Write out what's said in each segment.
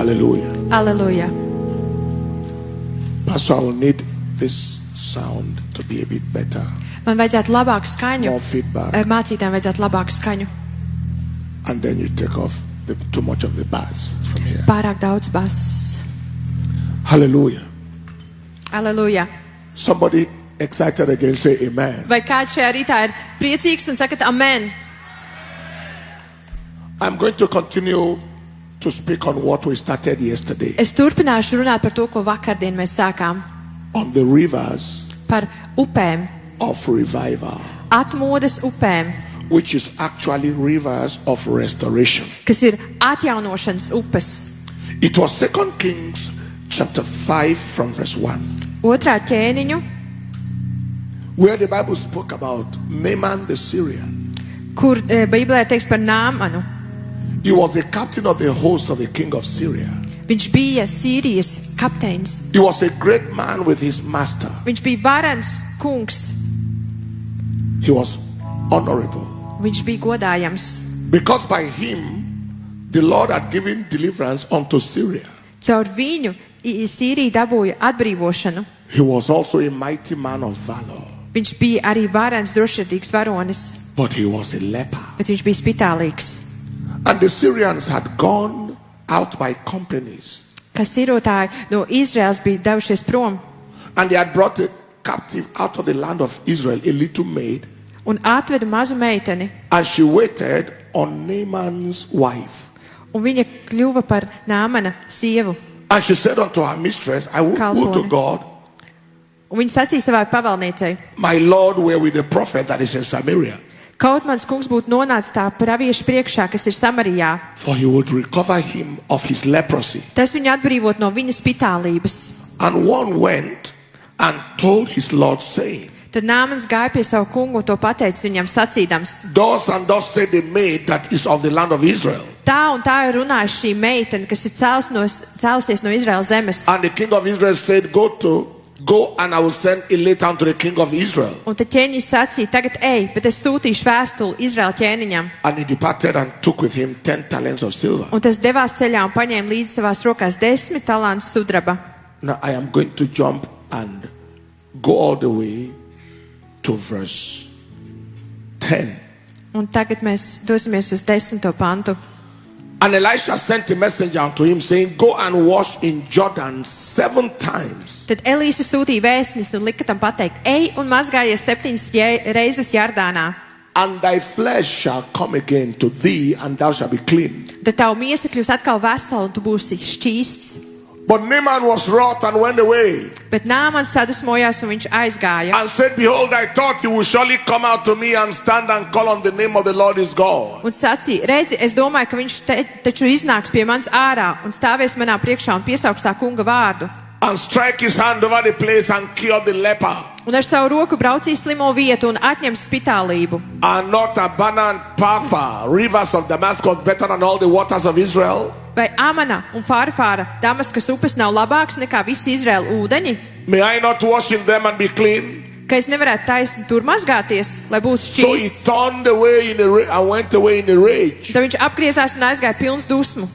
Hallelujah. Aleluja. Pastor, I will need this sound to be a bit better. Man vajadzētu labāku skaņu. More feedback. Mācītājiem vajadzētu labāku skaņu. And then you take off too much of the bass from here. Pārāk daudz bass. Hallelujah. Aleluja. Somebody excited again, say amen. Vai kāds šajā rītā ir priecīgs un sakat amen? I'm going to continue to speak on what we started yesterday. Es turpināšu runāt par to, ko vakardien mēs sākām. On the rivers Par upēm. of revival, Atmodas upēm, which is actually rivers of restoration. kas ir atjaunošanas upes. It was 2 Kings chapter 5 from verse 1, Otrā ķēniņu, where the Bible spoke about Naaman the Syrian. kur Bībelē teiks par Nāmanu. He was the captain of the host of the king of Syria. Viņš bija Sīrijas kapteinis. He was a great man with his master. Viņš bija varens kungs. He was honorable Viņš bija godājams. because by him the Lord had given deliverance unto Syria. Caur viņu Sīrija dabūja atbrīvošanu. He was also a mighty man of valor, Viņš bija arī varens, drošsirdīgs varonis, but he was a leper. bet viņš bija spitālīgs. And the Syrians had gone out by companies, Kā sirotāji no Izraels bija devušies prom and they had brought a captive out of the land of Israel, a little maid, un atveda mazu meiteni. and she waited on Naaman's wife. Un viņa kļuva par Nāmana sievu. And she said unto her mistress, I would to God, Un viņa sacīja savai pavalniecei: my Lord were with the prophet that is in Samaria, Kaut mans kungs būtu nonācis tā pravieša priekšā, kas ir Samarijā. for he would recover him of his leprosy. Tas viņu atbrīvot no viņa spitālības. And one went and told his Lord, saying, Tad Nāmans gāja pie savu kungu un to pateica viņam sacīdams: thus and thus said the maid that is of the land of Israel. Tā un tā ir runājusi šī meitene, kas ir cēlusies no Izraēlas zemes. And the king of Israel said, Go and I will send a letter unto the king of Israel. Un tad ķēniņš sacīja: Tagad ej, bet es sūtīšu vēstuli Izraēla ķēniņam. And he departed and took with him 10 talents of silver. Un tas devās ceļā un paņēma līdzi savās rokās 10 talantus sudraba. Now I am going to jump and go all the way to verse 10. Un tagad mēs dosimies uz 10. pantu. And Elisha sent a messenger unto him, saying, Go and wash in Jordan 7 times. Tad Elīša sūtīja vēstnis un lika tam pateikt: Ej un mazgājies 7 reizes Jordānā. And thy flesh shall come again to thee, and thou shalt be clean. Tad tavu miesa kļūs atkal vesela un tu būsi šķīsts. But Naaman was wroth and went away, Bet Nāmans sadusmojās un viņš aizgāja. and said, Behold, I thought he would surely come out to me and stand and call on the name of the Lord his God. Un sacīja: Redzi, es domāju, ka viņš taču iznāks pie manis ārā un stāvēs manā priekšā un piesauks tā kunga vārdu. And strike his hand over the place and cure the leper. Un ar savu roku braucīs slimo vietu un atņems spitālību. And not Abana and Parfa, rivers of Damascus, better than all the waters of Israel? Vai Amana un Farfāra Damaskas upes nav labāks nekā visi Izraēla ūdeņi? May I not wash in them and be clean? Ka es nevarētu taisni tur mazgāties, lai būtu So he šķīsts. turned away and went away in a rage. Tad viņš apgriezās un aizgāja pilns dusmu.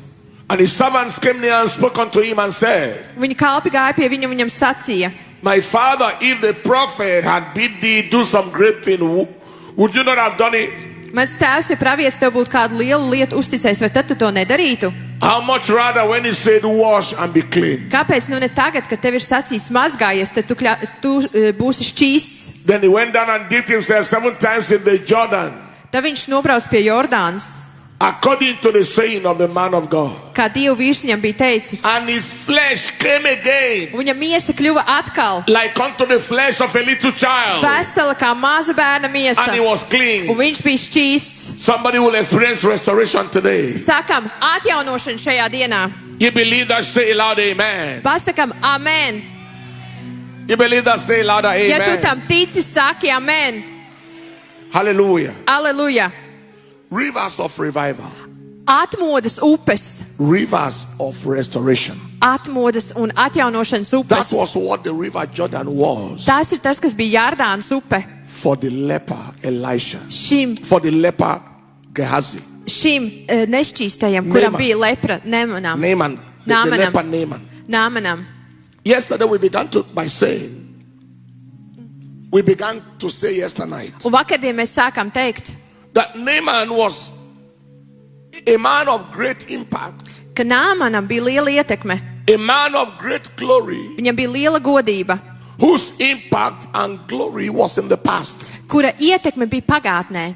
And his servants came near and spoke unto him and said, Viņa kalpi gāja pie viņa un viņam sacīja: My father, if the prophet had bid thee do some great thing, would you not have done it? Mans tēvs, ja pravietis tev būtu kādu lielu lietu uzticējis, vai tad tu to nedarītu? How much rather when he said, Wash and be clean? Kāpēc nu ne tagad, kad tev ir sacīts mazgājies, tad tu būsi šķīsts? Then he went down and dipped himself 7 times in the Jordan, Tad viņš nobrauc pie Jordānas, according to the saying of the man of God. kā Dieva vīrs viņam bija teicis. And his flesh came again, Un viņa miesa kļuva atkal like unto the flesh of a little child, vesela kā maza bērna miesa. and he was Un clean. viņš bija šķīsts. Somebody will experience restoration today. Sakam, atjaunošanu šajā dienā. You believe that? Say loud, amen. Pasakam, amen. You believe that? Say louder, Ja tu amen. tam tici, saki amen. Hallelujah. Aleluja. Rivers of revival, Atmodas upes. rivers of restoration. Atmodas un atjaunošanas That upes. was what the river Jordan was Tas ir tas, kas bija Jordānas upe. for the leper Elisha, Šim Gehazi. nešķīstajam, kuram Naaman. bija lepra, nemanām. Naaman The leper Naaman. Nāmanam. Yesterday we began to say yesterday night Un vakardien mēs sākām teikt, that Naaman was a man of great impact, ka Nāmanam bija liela ietekme. a man of great glory, Viņam bija liela godība, whose impact and glory was in the past. kura ietekme bija pagātnē.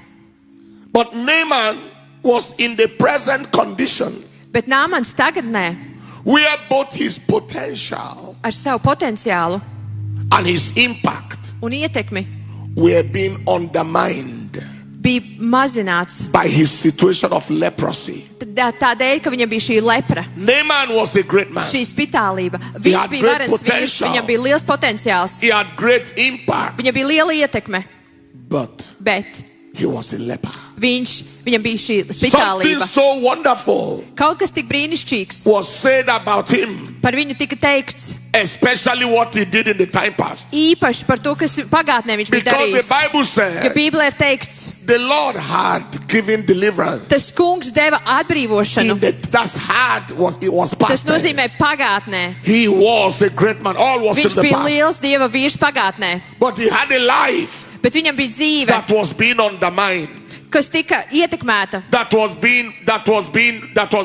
But Naaman was in the present condition Bet Nāmans tagadnē where both his potential ar savu potenciālu and his impact un ietekmi were being undermined bija mazināts by his situation of leprosy. tādēļ, ka viņam bija šī lepra, Naaman was a great man. šī spitālība. He Viņš had bija great varens vīrs, potential. viņam bija liels potenciāls, He had great impact, viņam bija liela ietekme, but bet he was a leper. viņam bija šī Something spitālība. so wonderful Kaut kas tik brīnišķīgs was said about him, par viņu tika teikts, especially what he did in the time past. īpaši par to, kas pagātnē viņš bija Because the darījis. Bible Jo said Bībelē ir teikts, the Lord had given deliverance. tas kungs deva atbrīvošanu. That's hard it was Tas past tense. nozīmē pagātnē. He was a great man. All was in Viņš the bija past. liels Dieva vīrs pagātnē, But he had a life bet viņam bija dzīve, that was being undermined. kas tika ietekmēta, That was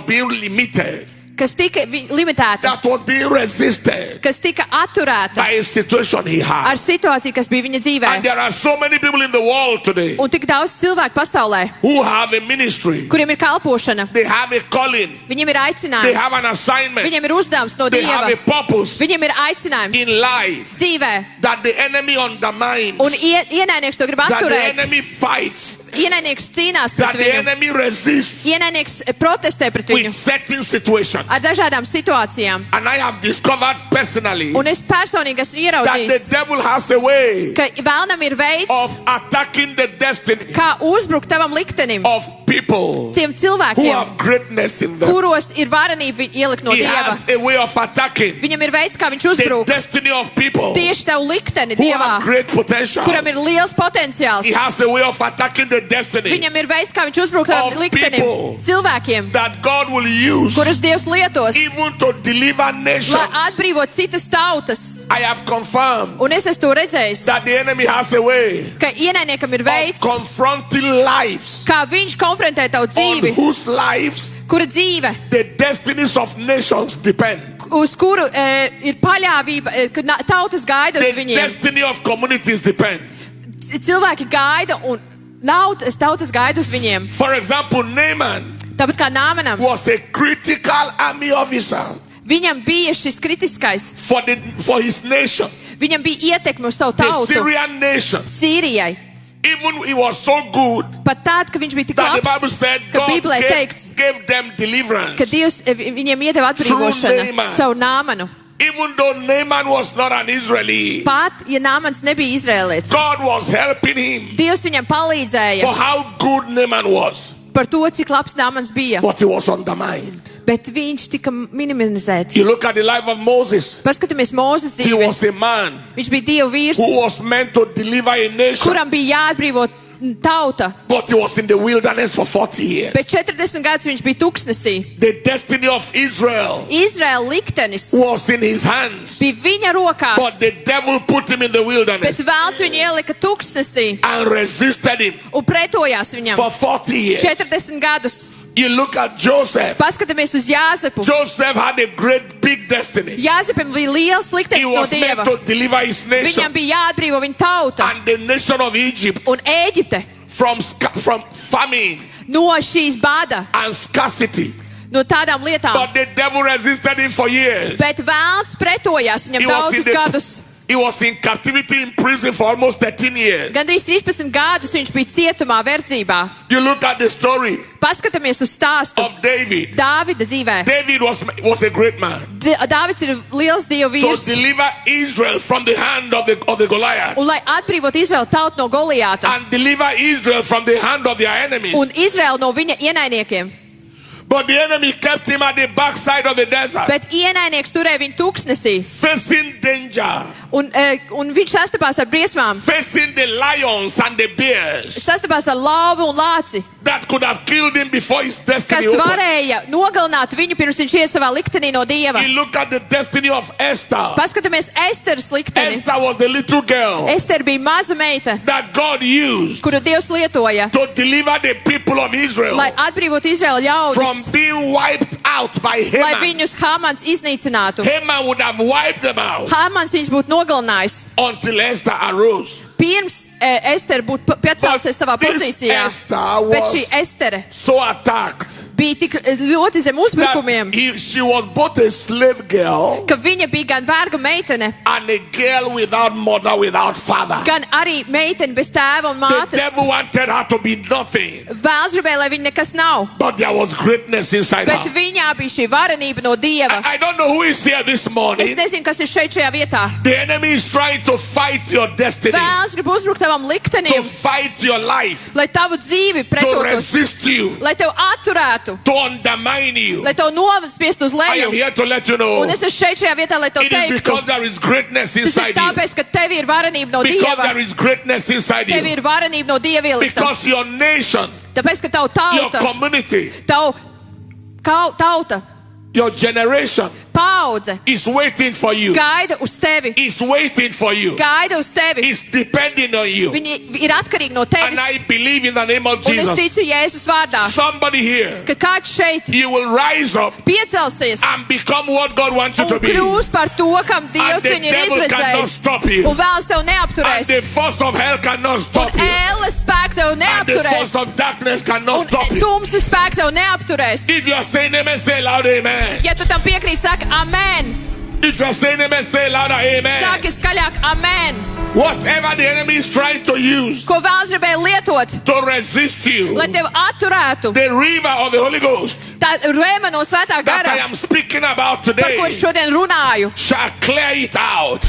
being limited. kas tika limitēta, That was being resisted kas tika atturēta by a situation he ar had. situāciju, kas bija viņa dzīvē. And there are so many people in the world today Un tik daudz cilvēku pasaulē, who have a ministry. kuriem ir kalpošana, They have a calling. viņiem ir They have aicinājums, an assignment. viņiem ir uzdevums no They have Dieva, a purpose viņiem ir aicinājums in life dzīvē, that the enemy undermines. un ienaidnieks to grib That the atturēt. enemy fights. Ienaidnieks cīnās That pret the viņu, enemy resists ienaidnieks protestē pret viņu with certain situations. ar dažādām situācijām. And I have discovered personally Un es personīgi esmu that the ieraudzījis, devil has a way ka vēlnam ir veids, of attacking the destiny kā uzbrukt tavam liktenim, of people tiem who cilvēkiem, have greatness in them. kuros ir varenība ielikt no He Dieva. has a way of attacking Viņam ir veids, kā viņš the uzbruk destiny of people tieši tavu likteni who have Dievā, great potential. kuram ir liels potenciāls. He has a way of attacking the destiny Viņam ir veids, kā viņš uzbruk tavam of liktenim, people cilvēkiem, that God will use kurus Dievs lietos, even to deliver nations. lai atbrīvot citas tautas. I have confirmed Un es esmu to redzējis, that the enemy has a way ka ienaidniekam ir of veids, confronting lives kā viņš konfrontē tavu on dzīvi, whose lives kura dzīve, the destinies of nations depend. uz kuru ir paļāvība, ka tautas gaida uz The viņiem. destiny of communities depend. Cilvēki gaida un tautas gaida uz viņiem. For example, Naaman Tāpat kā Nāmanam, was a critical army officer viņam bija šis kritiskais, for his nation, viņam bija ietekme uz savu the tautu, Syrian nation. Sīrijai. Even he was so good Pat tād, ka viņš bija tik that the Bible labs, said ka God Bībelē teikts, gave them deliverance. ka Dievs viņiem iedeva Through atbrīvošanu Naaman. savu Nāmanu. Even though Naaman was not an Israeli, Pat, ja Nāmans nebija izrēlietis, God was helping him Dievs viņam for palīdzēja how good Naaman was. par to, cik labs Nāmans bija, But he was undermined. bet viņš tika minimizēts. You look at the life of Moses. Paskatāmies Mūzes He dzīvi. was a man Viņš bija Dieva vīrs, who was meant to deliver a nation, kuram bija jāatbrīvo tauta, but he was in the wilderness for 40 years. bet 40 gadus viņš bija tuksnesī. The destiny of Israel Izraēla liktenis was in his hands, bija viņa but rokās, the devil put him in the bet wilderness velns viņu ielika tuksnesī and resisted him un pretojās viņam for 40 years. 40 gadus. You look at Joseph. Paskatāmies uz Jāzepu. Joseph had a great big destiny. Jāzepam bija liels He liktenis no was meant Dieva. to deliver his nation Viņam bija jāatbrīvo viņa tauta and the nation of Egypt un Ēģipte from famine no šīs bada, and scarcity. no tādām lietām. But the devil resisted him for years. Bet velns pretojās viņam He was, daudzus gadus. he was in captivity in prison for almost 13 years. Gandrīz 13 gadus viņš bija cietumā, verdzībā. You look at the story Paskatāmies uz stāstu of David. Dāvida dzīvē. David was a great man. Dāvids ir liels Dieva To vīrs. deliver Israel from the hand of the Goliath. Un lai atbrīvot Izraelu tautu no Goliāta And deliver Israel from the hand of their enemies. un Izraelu no viņa ienaidniekiem. But the enemy kept him at the backside of the desert, Bet ienaidnieks turēja viņu tuksnesī. facing danger, Un viņš sastapās ar briesmām. facing the lions and the bears. Sastapās ar lauvu un lāci. that could have killed him before his kas destiny opened. varēja nogalināt viņu pirms viņš iet savā liktenī no Dieva. He looked at the destiny of Esther. Paskatāmies Esteras likteni. Esther was the little girl Ester bija maza meita, that God used kuru Dievs lietoja, to deliver the people of Israel lai atbrīvotu Izraēla from ļaudis, being wiped out by lai Haman. viņus Hamans iznīcinātu. Haman would have wiped them out Hamans viņus būtu nogalinājis. until Esther arose. Pirms Ester būtu piecēlusies savā This pozīcijā. Esther Bet was šī Estere so attacked bija tik ļoti zem uzbrukumiem, that she was both a slave girl ka viņa bija gan verga meitene, and a girl without mother, without father. gan arī meitene bez tēva un The mātes. devil wanted her to be nothing, Vēls gribēja, lai viņa nekas nav, but there was greatness inside bet her. viņā bija šī varenība no Dieva. I don't know who is here this Es morning. nezinu, kas ir šeit šajā vietā. The enemy is trying to fight your destiny, Vēls grib uzbrukt tavam to liktenim, fight your life, lai tavu dzīvi to pretotos, resist you, lai tev atturētu, to undermine you. lai tev nospiestu uz I am leju. here to let you know Un es esmu šeit šajā vietā, lai tev it is teiktu, because there is greatness tas ir inside you. tāpēc, ka tev ir varenība no Because Dieva. there is greatness inside Tev you. ir varenība no Dieva ielikta. Because your nation, Tāpēc, ka tavu your tauta, community, tavu tauta, your generation paudze, is waiting for you. gaida uz tevi, Is waiting for you. gaida uz tevi. Is depending on you. Viņi ir atkarīgi no And tevis. I believe in the name of Un es Jesus. ticu Jēzus vārdā, Somebody here, ka kāds šeit you will rise up piecelsies and become what God wants you un to be. kļūs par to, kam Dievs the viņu ir devil cannot izredzējis. stop you. Un vēlas tev And neapturēs. the force of hell cannot Un stop you. ēles spēku tev And the neapturēs. force of darkness cannot Un stop you. tumsas spēku tev neapturēs. If you are saying amen, say loud amen. Ja tu tam piekrīti, saka amen. If you are saying amen, say louder amen. Saki skaļāk amen. Whatever the enemy is trying to use Ko vēlas gribēja lietot, to resist you, lai tevi atturētu. the river of the Holy Ghost Tā rēma no svētā that I gara, am speaking about par today ko es šodien runāju. shall clear it out,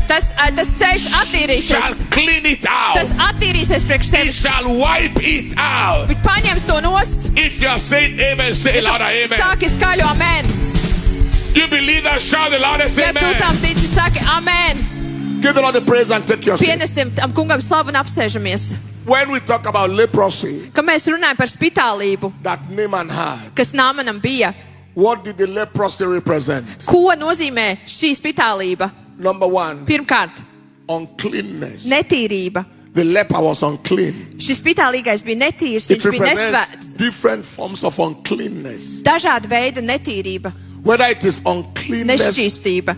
Tas ceļš shall attīrīsies. clean it out, Tas attīrīsies priekš it tevis. shall wipe it out. Viņš paņems to nost. If you are saying amen, say louder amen. Saki skaļu amen. You believe that, shout the loudest Ja tu tam amen. tici, saki amen. Give the Lord the praise and take your seat. Pienesim tam kungam slavu un apsēžamies. When we talk about leprosy Kad mēs runājam par spitālību, that Naaman had, kas Nāmanam bija, what did the leprosy represent? ko nozīmē šī spitālība? Number one, Pirmkārt, uncleanness. netīrība. The leper was unclean. Šis spitālīgais bija netīrs, It viņš bija represents nesvēts. different forms of uncleanness. Dažāda veida netīrība, Whether it is uncleanness nešķīstība.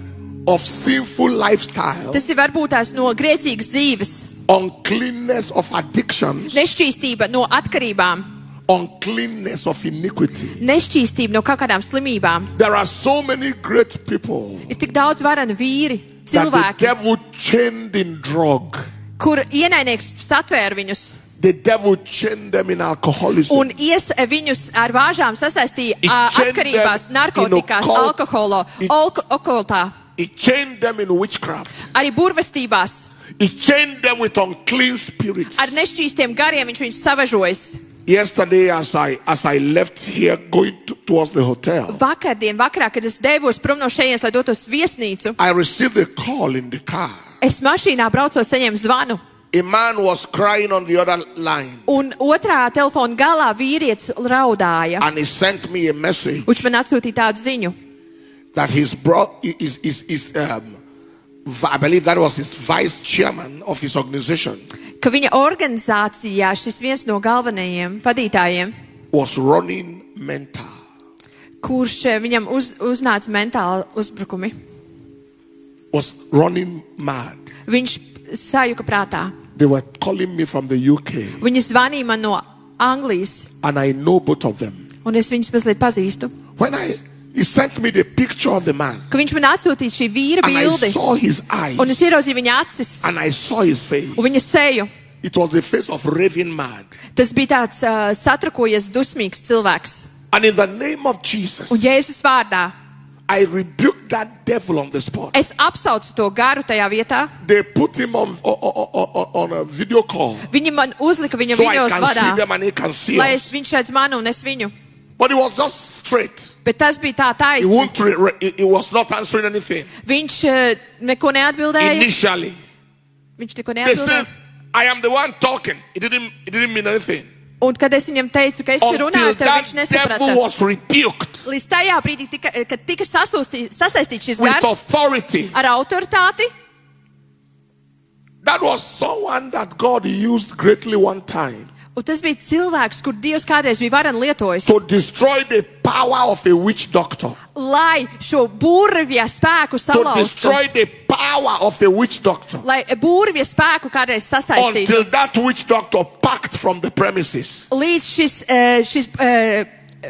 of sinful lifestyle, Tas ir varbūt tās no grēcīgas dzīves, uncleanness of addictions, nešķīstība no atkarībām, uncleanness of iniquity. nešķīstība no kaut kādām slimībām. There are so many great people Ir tik daudz vareni vīri, that the cilvēki, devil chained in drug. kur ienaidnieks satvēra viņus The devil chained them in alcoholism. un viņus ar vāžām sasaistīja It chained atkarībās, them narkotikās, in occult- alkoholā, It- okultā, It chained them in witchcraft. arī burvestībās. It chained them with unclean spirits. Ar nešķīstiem gariem viņš viņus savažojas. Yesterday, as I left here going towards the hotel, Vakarā, kad es devos prom no šejienes, lai dotos uz viesnīcu, I received a call in the car. es mašīnā braucot saņēmu zvanu. A man was crying on the other line, Un otrā telefona galā vīrietis raudāja. and he sent me a message Viņš man atsūtīja tādu ziņu, that his I believe that was his vice chairman of his organization, ka viņa organizācijā šis viens no galvenajiem vadītājiem, was running mental. kurš viņam uznāca mentāli uzbrukumi, Was running mad. viņš sajuka prātā. They were calling me from the UK, Viņi zvanīja man no Anglijas, and I know both of them. un es viņus mazliet pazīstu. When he sent me the picture of the man, Ka viņš man atsūtīja šī vīra and I bildi, saw his eyes, un es ieraudzīju viņa acis and I saw his face. un viņa seju. It was the face of raving mad. Tas bija tāds satrakojies, dusmīgs cilvēks. And in the name of Jesus, Un Jēzus vārdā I rebuked that devil on the spot. es apsaucu to garu tajā vietā. They put him on a video call, Viņi man uzlika viņa so I videos can see vadā, them and he can see lai us. viņš redz mani un es viņu. But it was just straight. Bet tas bija tā He taisni. he was not answering anything. Viņš neko neatbildēja. Initially, Viņš neko they said, neatbildēja. I am the one talking. It didn't mean anything. Un kad es viņam teicu, ka es Until runāju, tad that viņš devil nesaprata. was rebuked Līdz tajā brīdī, kad tika sasaistīts šis with gars authority. ar autoritāti, That was someone that God used greatly one time un tas bija cilvēks, kur Dievs kādreiz bija varen lietojis, to destroy the power of a witch doctor. lai šo būrvja spēku To salaustu, destroy the power of a witch doctor. lai būrvja spēku kādreiz sasaistītu. Until that witch doctor packed from the premises. Līdz šis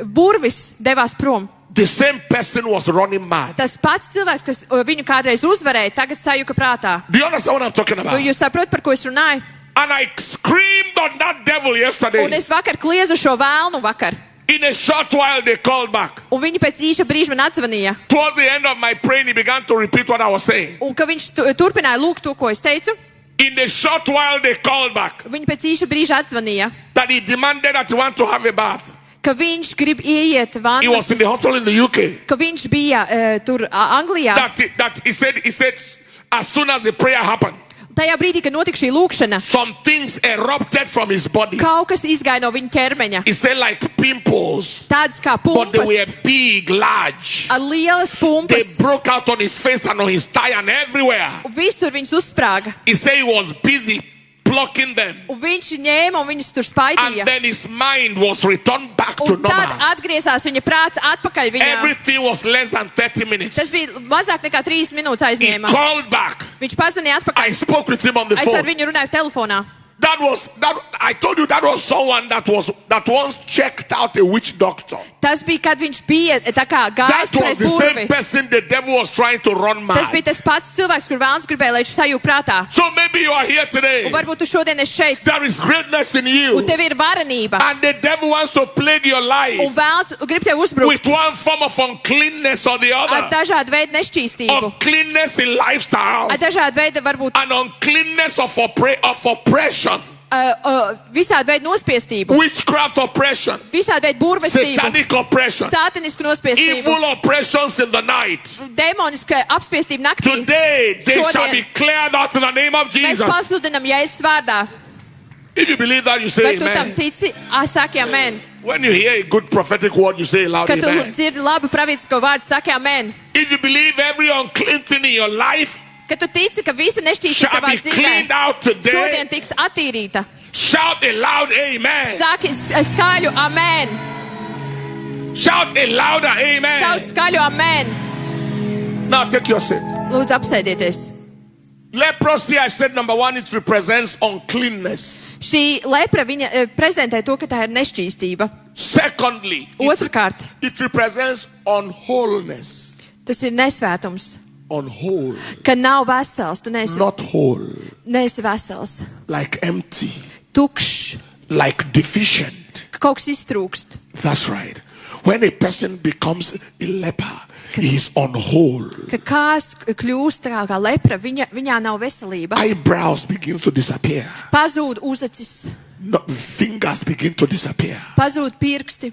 burvis devās prom. The same person was running mad. Tas pats cilvēks, kas viņu kādreiz uzvarēja, tagad sajuka prātā. Do you understand what I'm talking about? Jūs saprotat, par ko es runāju? And I screamed on that devil Un yesterday. es vakar kliezu šo vēlnu vakar. In a short while, they called back. Un viņi pēc īša brīža man atzvanīja. Towards the end of my praying, he began to repeat what I was saying. Un ka viņš turpināja lūgt to, ko es teicu. In a short while, they called back. Viņi pēc īša brīža atzvanīja. That he demanded that he want to have a bath. Ka viņš grib ieiet He was in vannas. the hospital in the UK. Ka viņš bija tur Anglijā. That he said, as soon as the prayer happened, Tajā brīdī, kad notika šī lūkšana, some things erupted from his body. kaut kas izgāja no viņa ķermeņa. He said like pimples, Tādas kā but they pumpas, were big, large. ar lielas They pumpas. broke out on his face and on his thigh and everywhere. Un visur viņas uzsprāga. He said he was busy plucking them. Un viņš ņēma un viņas tur And spaidīja. then his mind was returned back to Un tad normal. atgriezās viņa prāts atpakaļ viņā. Everything was less than 30 minutes. Tas bija mazāk nekā 3 minūtes He aizņēma. called back. Viņš pazvanīja I atpakaļ. spoke with him on the Es ar phone. viņu runāju telefonā. That I told you that was someone that once checked out a witch doctor. Tas bija, kad viņš bija tā kā That gājis was pret the same burvi. person the devil was trying to run Tas bija mad. tas pats cilvēks, kur vēlns gribēja, lai viņš sajūg prātā. So maybe you are here today. Un varbūt tu šodien esi šeit. There is greatness in you. Un tev ir varenība. And the devil wants to plague your Un life vēlns grib tev uzbrukt with one form of uncleanness or the ar other. dažādu veidu nešķīstību. Uncleanness in lifestyle. Ar dažādu veidu varbūt And uncleanness of oppression. visādu veidu nospiestību. Witchcraft oppression. Visādu veidu burvestību. Satanic oppression. Sātanisku nospiestību. Evil oppressions in the night. Demoniska apspiestība naktī. Today they Šodien. shall be cleared out in the name of Mēs Jesus. pasludinam Jēzus vārdā. If you believe that, you Vai say tu tam amen. tici? Saki amen. When you hear a good prophetic word, you say loud Kad tu amen. dzirdi labu pravītisko vārdu, saki amen. If you believe every unclean thing in your life Kad tu tici, ka visa nešķīstība shall tavā be dzīvē cleaned out today, šodien tiks attīrīta, shout a loud amen. saki skaļu amen. Shout a louder Savu amen. skaļu amen. Now take your seat. Lūdzu, apsēdieties. Leprosy, I said number one, it represents uncleanness. Šī lepra viņa prezentē to, ka tā ir nešķīstība. Secondly, Otrkārt, it represents unwholeness. tas ir nesvētums, Unwhole, ka nav vesels, tu neesi not whole, vesels, like empty, tukšs, like deficient. ka kaut kas iztrūkst. That's right. When a person becomes a leper, he is unwhole. Ka kāds kļūst tā kā lepra, viņā nav veselība. Eyebrows begin to disappear. Pazūd uzacis, Fingers begin to disappear. pazūd pirksti,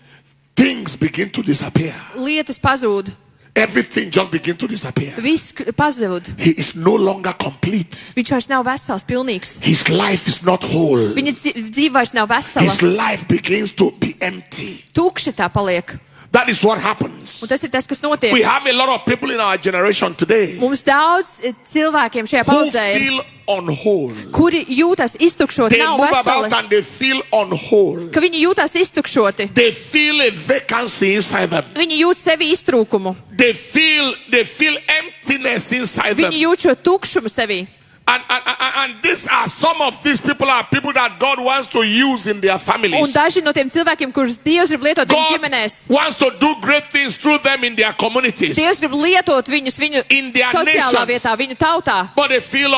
Things begin to disappear. lietas pazūd, Everything just begin to disappear. viss pazūd. He is no longer complete. Viņš vairs nav vesels, pilnīgs. His life is not whole. Viņa dzīve vairs nav vesela. His life begins to be empty. Tukša tā paliek. That is what happens. Un tas ir tas, kas We notiek. have a lot of people in our generation today Mums daudz cilvēkiem šajā who paudzē ir, feel unwhole. kuri jūtas iztukšoti, They nav move about veseli, and they feel unwhole. ka viņi jūtas iztukšoti. They feel a vacancy inside them. Viņi jūt sevi iztrūkumu. They feel emptiness inside them. Viņi jūt šo tukšumu sevi. And these are some of these people are people that God wants to use in their Un families. daži no tiem cilvēkiem, kurus Dievs grib lietot viņu God zīmenēs, wants to do great things through them in their communities. Dievs grib lietot viņus viņu In their sociālā nations. vietā, viņu tautā, But they feel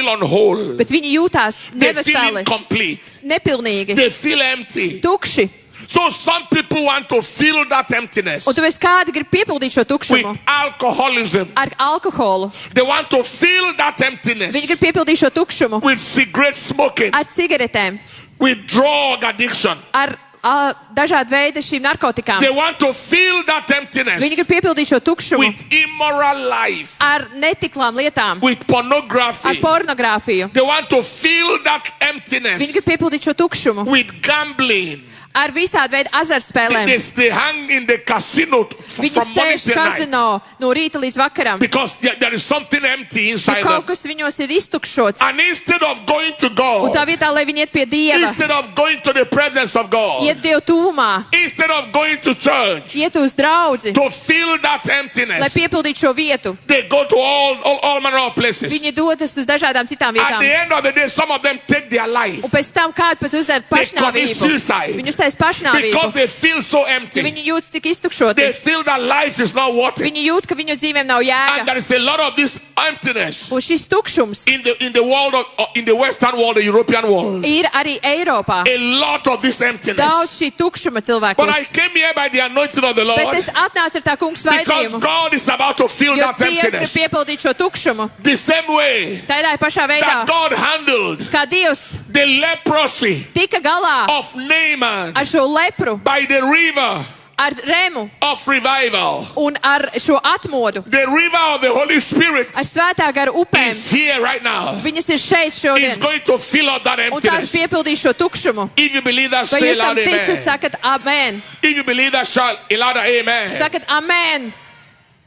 unwhole. bet viņi jūtās They feel neveseli, incomplete. nepilnīgi, They feel empty. tukši. So some people want to fill that emptiness Un tu esi kādi grib piepildīt šo with tukšumu alcoholism. ar alkoholu. They want to fill that emptiness Viņi grib piepildīt šo tukšumu with cigarette smoking, ar cigaretēm, with drug addiction, ar dažādi veidi šīm narkotikām. They want to fill that emptiness Viņi grib piepildīt šo tukšumu with immoral life, ar netiklām lietām, with ar pornography. pornogrāfiju. They want to fill that emptiness Viņi grib piepildīt šo tukšumu with gambling. ar visādi veidu azartspēlēm. They hang in the casino Viņi from morning sēž till night kazino no rīta līdz vakaram. because there is something empty Jo inside kaut them. kas viņos ir iztukšots. And instead of going to Un God, tā vietā, lai viņi iet pie Dieva, instead of going to the presence of God, iet Dievu tūmā, instead of going to church iet uz draudzi, to fill that lai emptiness, piepildītu šo vietu. they go to all manner of places. Viņi dodas uz dažādām citām At the vietām. end of the day, some of them take their life Un pēc tam kādu pat uzdara They commit pašnāvību. suicide. Viņi uztais pašnāvību. because they feel so Jo empty. viņi jūtas tik iztukšoti. They feel that life is not worth it. Viņi jūt, ka viņu dzīvēm nav And jēga. there is a lot of this emptiness Un šis tukšums in the world in the Western world, the European world. ir arī Eiropā. A lot of this emptiness. Daudz šī tukšuma But I cilvēkos. came here by the anointing of the Bet Lord es atnācu ar tā kungs because svaidījumu. God is about to fill Jo that Dievs grib emptiness. piepildīt šo tukšumu. The same way Tādā pašā veidā, that God handled kā Dievs the leprosy tika galā of Naaman ar šo lepru, by the river ar remu of revival. un ar šo atmodu, The river of the Holy Spirit ar svētā gara upēm. is here right now. Viņas ir šeit It's šodien. going to fill up that Un tās emptiness. piepildīs šo tukšumu. If you believe that, Vai say jūs tam loud ticat, amen. sakat amen. If you believe that, shout a louder amen. Sakat amen.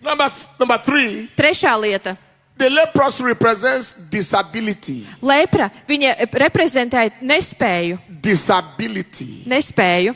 Number 3, Trešā lieta. the leprosy represents disability. Lepra, viņa reprezentē nespēju. Disability. Nespēju,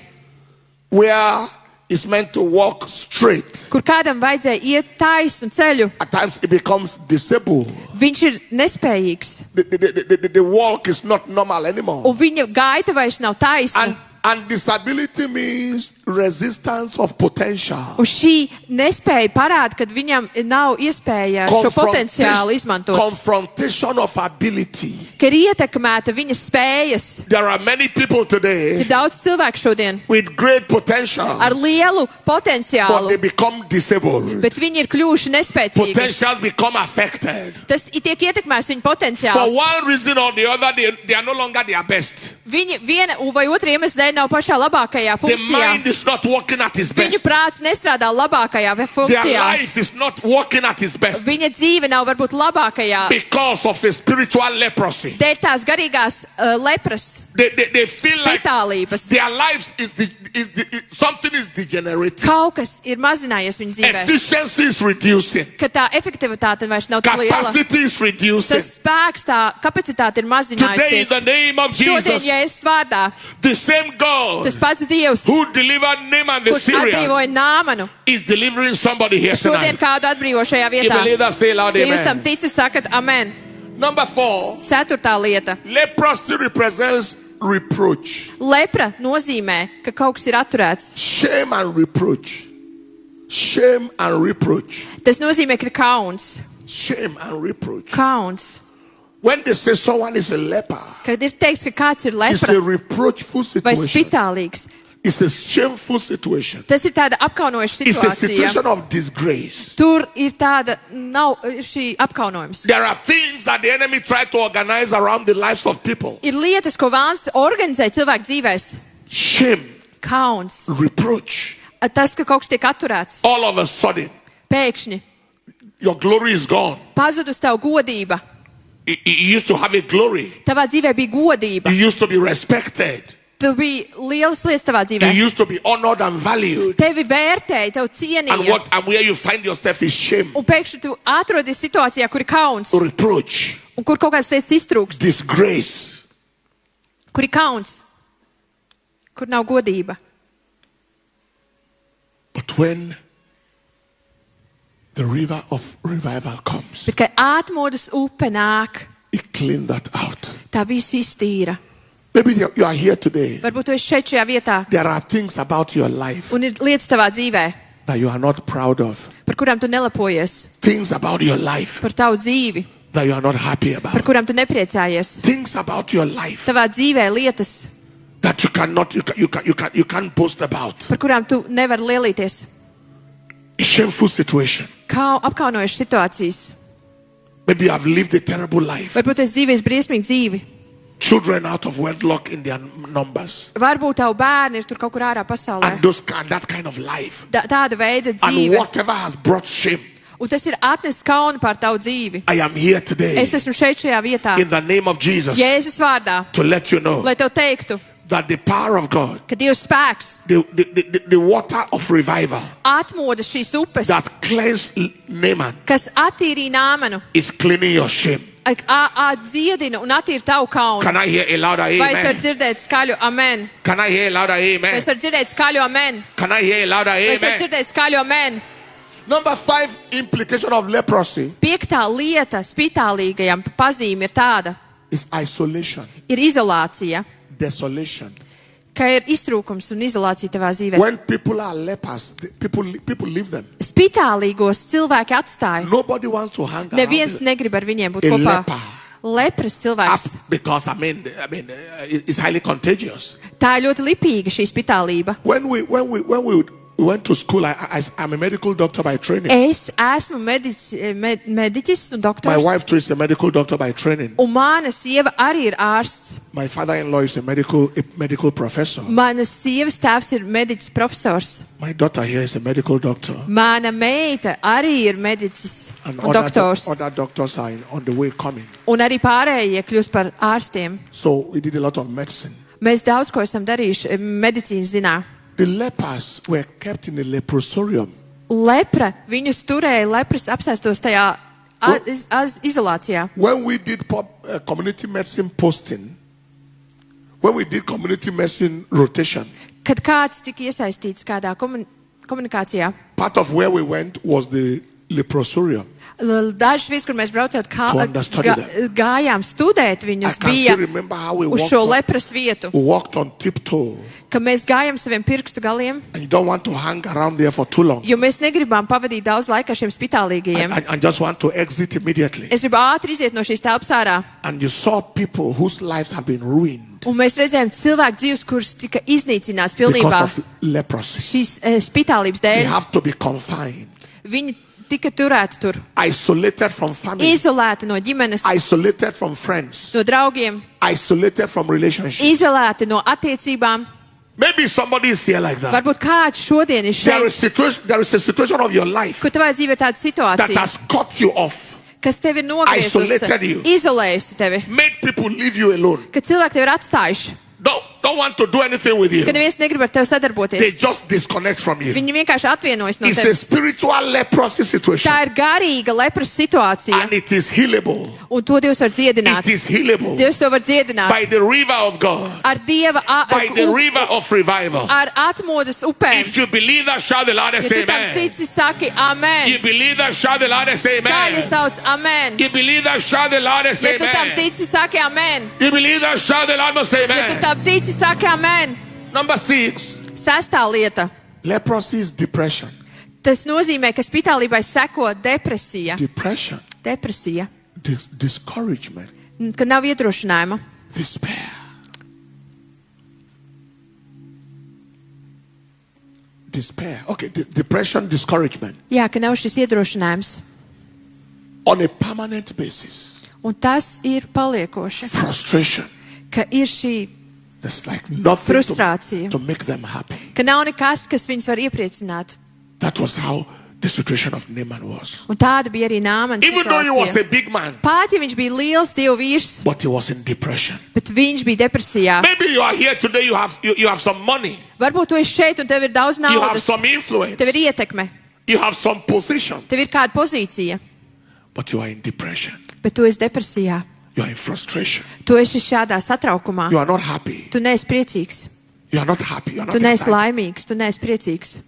Where it's meant to walk straight. kur kādam vajadzēja iet taisnu ceļu. At times it becomes disabled. Viņš ir nespējīgs. The walk is not normal anymore. Un viņa gaita vairs nav taisna. And disability means resistance of potential. Un šī nespēja parāda, ka viņam nav iespēja šo potenciālu izmantot. Confrontation of ability. Ka ir ietekmēta viņa spējas. There are many people today Ir daudz cilvēku šodien with great potential, ar lielu but they potenciālu, become disabled. bet viņi ir kļuvuši nespēcīgi. Potentials become affected. Tas tiek ietekmēts viņa For potenciāls. one reason or the other, they are no longer their best. Viņi viena vai otra iemesla dēļ nav pašā labākajā The funkcijā. mind is not working at its Viņu best. prāts nestrādā labākajā Their funkcijā. life is not working at its best Viņa dzīve nav varbūt labākajā because of a spiritual leprosy. dēļ tās garīgās lepras, They feel like spitālības. their lives something is degenerating. Kaut kas ir mazinājies viņa dzīvē. Efficiency is reducing. Ka tā efektivitāte vairs nav tik liela. Capacity is reducing. Tas spēks, tā kapacitāte ir Today, in mazinājusies. the name of Šodien, Jesus, ja es vārdā, the same God tas pats Dievs, who delivered Naaman the kurš Syrian atbrīvoja Nāmanu, is delivering somebody here šodien tonight. kādu atbrīvo šajā You vietā. believe that? Say loud, Ja jūs tam amen. ticat, sakat amen. Number 4, Ceturtā lieta. leprosy represents reproach. Lepra nozīmē, ka kaut kas ir atturēts. Shame and reproach. Shame and reproach. Tas nozīmē, ka ir kauns. Shame and reproach. Kauns. When they say someone is a leper, Kad ir teiks, ka kāds ir it's a lepra reproachful vai situation. spitālīgs, It's a shameful situation. tas ir tāda apkaunojoša It's a situācija. situation of disgrace. Tur ir tāda, nav ir šī apkaunojums. There are things that the enemy tried to organize around the lives of people. Ir lietas, ko Vāns organizē cilvēku dzīvēs. Shame, Kauns. reproach. Tas, ka kaut kas tiek atturēts. All of a sudden, Pēkšņi. your glory is gone. Pazudus tavu godība. You used to have a glory. Tavā dzīvē bija godība. You used to be respected. Tu biji lielas lietas tavā You dzīvē. used to be honored and valued. Tevi vērtēja, tev And cienīja. and where you find yourself is shame, Un pēkšņi tu atrodies situācijā, kur ir kauns. reproach, Un kur kaut kādas lietas iztrūkst. disgrace. Kur ir kauns. Kur nav godība. But when the river of revival comes, Bet, kad atmodas upe nāk, it cleans that out. tā visu iztīra. Maybe you are here today. Varbūt tu esi šeit šajā vietā. There are things about your life Un ir lietas tavā dzīvē, that you are not proud of. par kurām tu nelepojies. Things about your life Par tavu dzīvi, that you are not happy par about. kurām tu nepriecājies. Things about your life Tavā dzīvē lietas, that you can't boast about. par kurām tu nevari lielīties. A shameful situation. Kā apkaunojušas situācijas. Maybe you have lived a terrible life. Varbūt es dzīvēju briesmīgu dzīvi. children out of wedlock in their numbers. Varbūt tavu bērni ir tur kaut kur ārā pasaulē. And that kind of life. Tāda veida And dzīve. whatever has brought shame, Un tas ir atnesis kaunu par tavu dzīvi. I am here today Es esmu šeit šajā vietā. in the name of Jesus Jēzus vārdā. to let you know Lai tev teiktu, that the power of God, ka Dievs spēks the water of revival atmoda šīs upes, that cleansed Naaman, kas attīrīja Nāmanu, is cleaning your shame. dziedina un attīra tavu kaunu. Can I hear a louder Vai es varu amen? dzirdēt skaļu amen? Can I hear a louder Vai amen? es varu dzirdēt skaļu amen? Can I hear a louder Vai es varu amen? dzirdēt skaļu amen? Number 5 implication of leprosy Piektā lieta spitālīgajam pazīme ir tāda, is isolation, ir izolācija, desolation. ka ir iztrūkums un izolācija tavā dzīvē. When people are lepers, people leave them. Spitālīgos cilvēki atstāja. Nobody wants to hang around Neviens them. negrib ar viņiem būt A kopā. leper. Lepras cilvēks. Because it's highly contagious. Tā ir ļoti lipīga šī spitālība. When we went to school, I'm a medical doctor by training. Es esmu mediķis un My doktors. wife too is a medical doctor by training. Un mana sieva arī ir ārsts. My father-in-law is a medical professor. Manas sievas tēvs ir mediķis profesors. My daughter here is a medical doctor. Mana meita arī ir mediķis And un doktors. other doctors are on the way coming. Un arī pārējie kļūst par ārstiem. So we did a lot of medicine. Mēs daudz ko esam darījuši medicīnas zinā. The lepers were kept in the leprosorium. Lepra, viņus turēja lepras apsēstos tajā izolācijā. When we did community medicine posting, when we did community medicine rotation, Kad kāds tika iesaistīts kādā komunikācijā, part of where we went was the leprosorium. dažas vietas, kur mēs braucām, To understudy them. gājām studēt, I viņus can bija still remember how we uz šo walked lepras vietu, on tiptoe. ka mēs gājām saviem pirkstu galiem, And you don't want to hang around there for too long. jo mēs negribām pavadīt daudz laika ar šiem spitālīgajiem. And just want to exit immediately. Es gribu ātri iziet no šīs telpas ārā. And you saw people whose lives have been ruined Un mēs redzējām cilvēku dzīves, kuras tika iznīcināts because pilnībā of leprosy. šīs spitālības They dēļ. have to be confined, Viņi tika turēti tur, isolated from family, izolēti no ģimenes, isolated from friends, no draugiem, isolated from relationships. izolēti no attiecībām. Maybe somebody is here like that. Varbūt kāds šodien ir There is a situation of your life kur tavā dzīvē ir tāda that situācija, has cut you off, kas tevi ir Isolated you. nogriezusi, izolējusi tevi, made people leave you alone. ka cilvēki tevi ir atstājuši, Don't want to do anything with you. ka neviens negrib ar tevi They sadarboties. just disconnect from you. Viņi vienkārši atvienojas no It's a tevis. spiritual leprosy situation. Tā ir garīga lepras situācija, And it is healable. un to Dievs var dziedināt. It is healable Dievs to var dziedināt by the river of God, ar Dieva by the river of revival. ar atmodas upēm. If you believe that, shout the loudest Ja tu tam amen. tici, saki amen. You believe that, shout the loudest Skaļi amen. sauc amen. You believe that, shout the loudest Ja tu tam amen. tici, saki amen. You believe that, shout the loudest Ja tu amen. tam tici, saki amen. Number 6, Sestā lieta. leprosy is depression. Tas nozīmē, ka spitālībai seko depresija. Depression, Depresija. discouragement, Ka nav iedrošinājuma. despair. Despair. Okay, depression, discouragement Jā, ka nav šis iedrošinājums. on a permanent basis. Un tas ir paliekoši. Frustration. Ka ir šī, There's like nothing Frustrācija. to make them happy. ka nav nekas, kas viņus var iepriecināt. That was how the situation of Naaman was. Un tāda bija arī Nāmana Even though he was a situācija. big man, Pat, ja viņš bija liels Dieva vīrs, but he was in depression. bet viņš bija depresijā. Maybe you are here today, you have some money, Varbūt tu esi šeit un tev ir daudz you have naudas, some influence, tev ir ietekme, you have some position, tev ir kāda pozīcija, but you are in depression. bet tu esi depresijā. You are in frustration. Tu esi šādā satraukumā. You are not happy. Tu neesi priecīgs, You are not happy. You are not tu neesi excited. laimīgs, tu neesi priecīgs.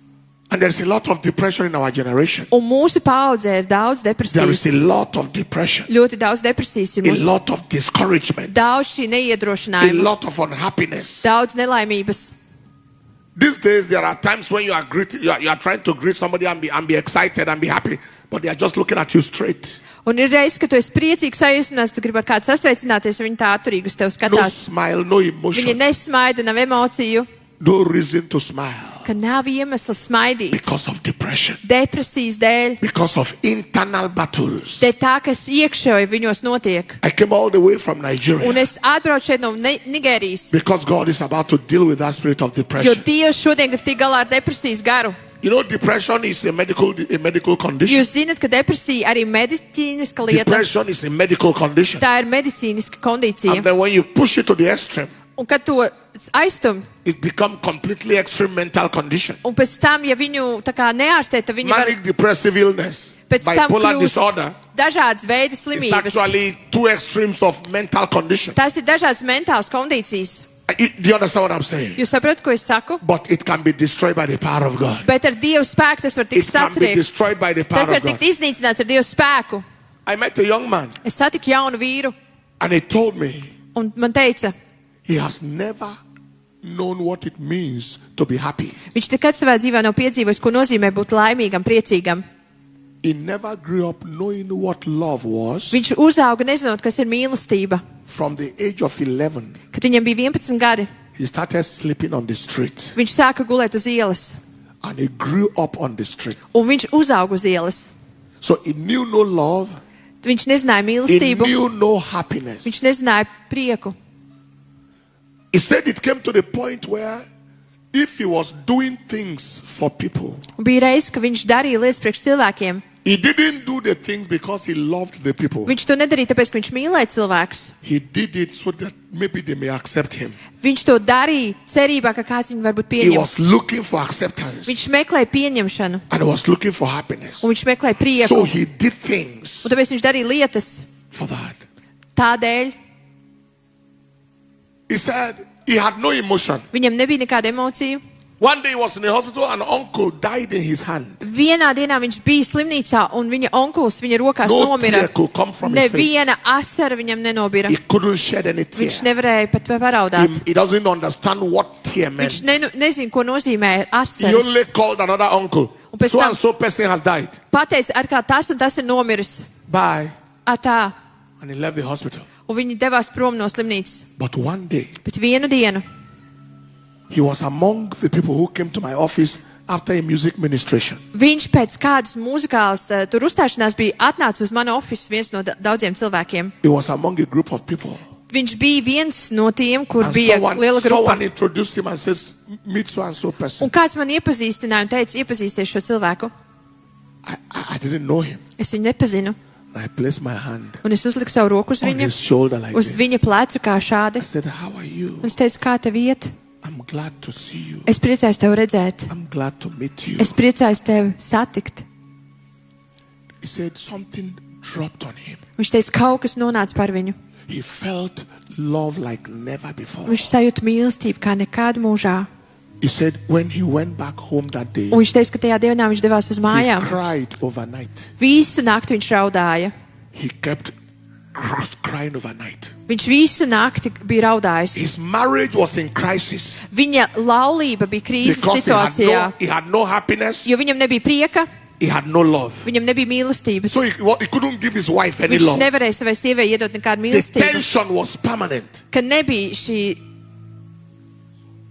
And there is a lot of depression in our generation. Un mūsu paudzē ir daudz There depresijas. is a lot of depression, Ļoti daudz depresijas ir a mūsu. lot of discouragement, Daudz šī a neiedrošinājuma, lot of unhappiness. daudz nelaimības. These days, there are times when you are trying to greet somebody and be excited and be happy, but they are just looking at you straight. Un ir reizes, ka tu esi priecīgs sajūsmās, tu gribi ar kādu sasveicināties, un viņi tā atturīgi uz tevi No skatās. smile, no Viņi emotion, nesmaida, nav emociju, no reason to smile. ka nav iemesls smaidīt. because of depression, Depresijas dēļ. because of internal battles. Dēļ tā, kas iekšēji viņos notiek. I came all the way from Un Nigeria es atbraucu šeit no Nigērijas. because God is about to deal with that spirit of Jo depression. Dievs šodien grib tikt galā ar depresijas garu. You know, depression is a medical condition. Jūs zināt, ka depresija arī medicīniska lieta. Depression is a medical condition. Tā ir medicīniska kondīcija. And then when you push it to the extreme, Un kad to aiztum, it becomes completely extreme mental condition. un pēc tam, ja viņu tā kā neārstē, tad viņi var Manic depressive illness, pēc tam bipolar kļūst disorder, dažādas veidas is slimības. actually two extremes of mental condition. Tās ir dažādas mentālas kondīcijas. Do you understand what I'm saying? Jūs saprotat, ko es saku? But it can be destroyed by the power of God. Bet ar Dievu spēku tas var tikt It can be satriekts. destroyed by the Tas power var of tikt God. iznīcināts ar Dievu spēku. I met a young man Es satiku jaunu vīru, and he told me un man teica, he has never known what it means to be happy. viņš nekad savā dzīvē nav piedzīvojis, ko nozīmē būt laimīgam, priecīgam. He never grew up knowing what love was. Viņš uzauga nezinot, kas ir mīlestība. From the age of 11, Kad viņam bija 11 gadi, he started sleeping on the street. viņš sāka gulēt uz ielas. And he grew up on the street. Un viņš uzauga uz ielas. So he knew no love. Viņš nezināja He mīlestību, knew no happiness. viņš nezināja prieku. He said it came to the point where if he was doing things for people, Un bija reizes, ka viņš darīja lietas priekš cilvēkiem. he didn't do the things because he loved the people. Viņš to nedarīja, tāpēc, ka viņš mīlēja cilvēkus. He did it so that maybe they may accept him. Viņš to darīja cerībā, ka kāds viņu varbūt He was pieņems. looking for acceptance Viņš meklēja pieņemšanu, and he was looking for happiness. un viņš meklēja prieku. So he did things Un tāpēc viņš darīja lietas for that. tādēļ. He said he had no emotion. Viņam nebija nekāda emocija. One day he was in the hospital and uncle died in his hand. Vienā dienā viņš bija slimnīcā, un viņa onkulis viņa rokās No nomira. tear could come from his face. Neviena asara viņam nenobira. He couldn't shed any tear. Viņš nevarēja pat paraudāt. He doesn't understand what tear meant. Viņš nezina, ko nozīmē He asaras. only called another uncle. Un pēc So tam- and so person has died. Pateica, ar kā tas un tas ir nomiris. Bye. Tā. And he left the hospital. Un viņi devās prom no slimnīcas. But one day, Bet vienu dienu he was among the people who came to my office after a music ministration. viņš pēc kādas muzikālas tur uzstāšanās bija atnācis uz manu ofisu, viens no daudziem cilvēkiem. He was among a group of people. Viņš bija viens no tiem, kur And bija liela grupa. someone introduced him and says, meet so and so person. Un kāds man iepazīstināja un teica, iepazīsties šo cilvēku. I didn't know him. Es viņu nepazinu. I placed my hand Un es uzliku savu roku uz on viņa, his shoulder like uz this. viņa pleca kā šādi. I said, how are you? Un es teicu, kā tev iet? I'm glad to see you. Es priecājos tevi redzēt. I'm glad to meet you. Es priecājos tevi satikt. He said something dropped on him. Viņš teica, kaut kas nonāca par viņu. He felt love like never before. Viņš sajūta mīlestību kā nekādu mūžā. He said when he went back home that day, Un viņš teica, ka tajā dienā viņš devās uz he mājām. cried overnight. Visu nakti viņš raudāja. He kept crying overnight. Viņš visu nakti bija raudājis. His marriage was in crisis Viņa laulība bija krīzes because situācijā, he had no happiness, jo viņam nebija prieka, he had no love. viņam nebija mīlestības. So he couldn't give his wife any Viņš love. nevarēja savai sievai iedot nekādu The mīlestību, tension was permanent. ka nebija šī,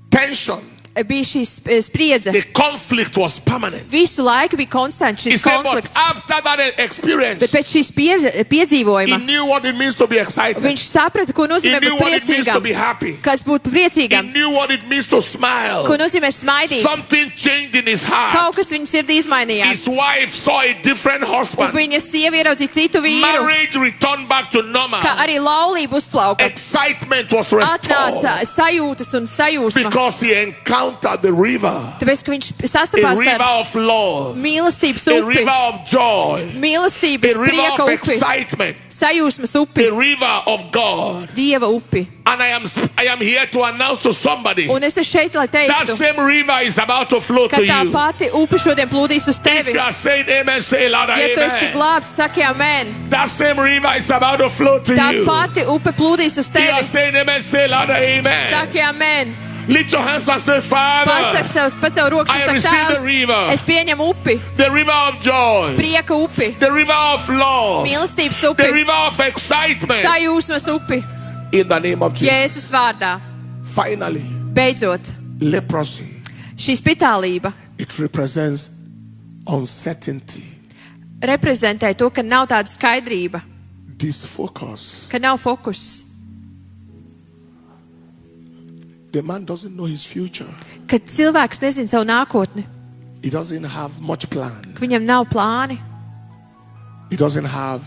Tension. bija šī spriedze. The conflict was permanent. Visu laiku bija konstants He šis said, but konflikts. after that experience, Bet pēc šīs he piedzīvojuma knew what it means to be excited. viņš saprata, ko He nozīmē knew būt what it means to priecīgam, be happy. kas būt He priecīgam, knew what it means to smile. ko nozīmē smaidīt. Something changed in his heart. Kaut kas viņa sirdī izmainījās. His wife saw a different Un husband. viņa sieva ieraudzīja citu vīru, Marriage returned back to normal. ka arī laulība uzplauka. Excitement was Atnāca restored sajūtas un sajūsma. because he encountered the river, Tāpēc, ka viņš a sastapās river ar of love, mīlestības a upi, river of joy, mīlestības a river prieka of upi, excitement, sajūsmas a upi, river of God. Dieva upi. And I am here to announce to somebody Un es esmu šeit, lai that teiktu, same river is about to flow ka to tā you. pati upe šodien plūdīs uz If tevi. you are saying amen, say louder Ja tu esi amen. glābts, saki amen. That same river is about to flow to Tā you. pati upe plūdīs uz If you are tevi. saying amen, say louder amen. Saki amen. Lift your hands and say, Father, Pasaki sev, pacel rokas I un receive saka, the river. Tēvs, es pieņemu upi, the river of joy, prieka upi, the river of love, mīlestības the upi, river of excitement. sajūsmas upi, In the name of Jesus. Jēzus vārdā. Finally, Beidzot, leprosy Šī spitālība it represents uncertainty, reprezentē to, ka nav tāda skaidrība, disfocus. ka nav fokus, The man doesn't know his future. ka cilvēks nezina savu nākotni, He doesn't have much plan. ka viņam nav plāni, He doesn't have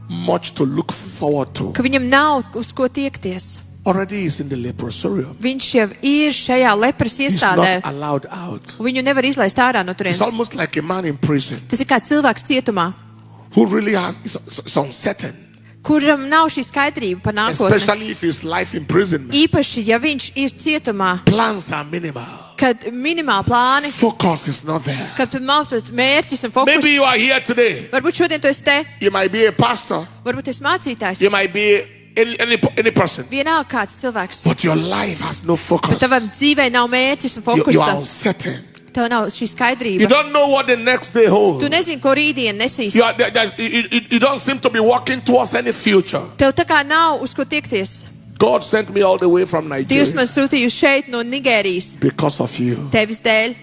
much to look forward to. ka viņam nav uz ko tiekties. Already he's in the leprosarium. Viņš jau ir šajā lepras He's iestādē, not allowed out. un viņu nevar izlaist ārā no It's turienes. almost like a man in prison Tas ir kā cilvēks cietumā, who really has is uncertain, kuram nav šī skaidrība par nākotni. especially if his life in prison. Īpaši, ja viņš ir cietumā, Plans are minimal. kad minimāli plāni, Focus is not there. kad nav tāds mērķis un fokus. Maybe you are here today. Varbūt šodien tu esi te, You might be a pastor. varbūt esi mācītājs, You might be any person. vienalga kāds cilvēks. But your life has no focus. Tavam dzīvē nav mērķis un You are fokusa. uncertain. Tev nav šī You skaidrība. don't know what the next day holds. Tu nezini, ko rītdien nesīs. You don't seem to be walking towards any future. Tev tā kā nav uz ko tiekties. God sent me all the way from Dievs Nigeria man sūtīja uz šeit no Nigērijas. because of you. Tevis dēļ.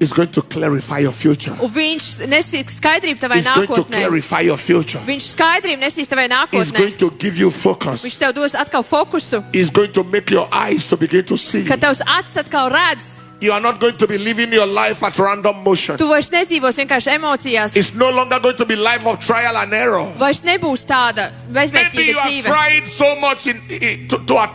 It's going to clarify your future. Un viņš nesīs skaidrību tavai It's going to nākotnē. clarify your future. Viņš skaidrību nesīs tavai It's nākotnē. going to give you focus. Viņš tev dos atkal fokusu, It's going to make your eyes to begin to see. ka tavs acis atkal redz. You are not going to be living your life at random motion. Tu vairs nedzīvos vienkārši emocijās. It's no longer going to be life of trial and error. Vairs nebūs tāda Maybe bezmērķīga you have dzīve. tried so much to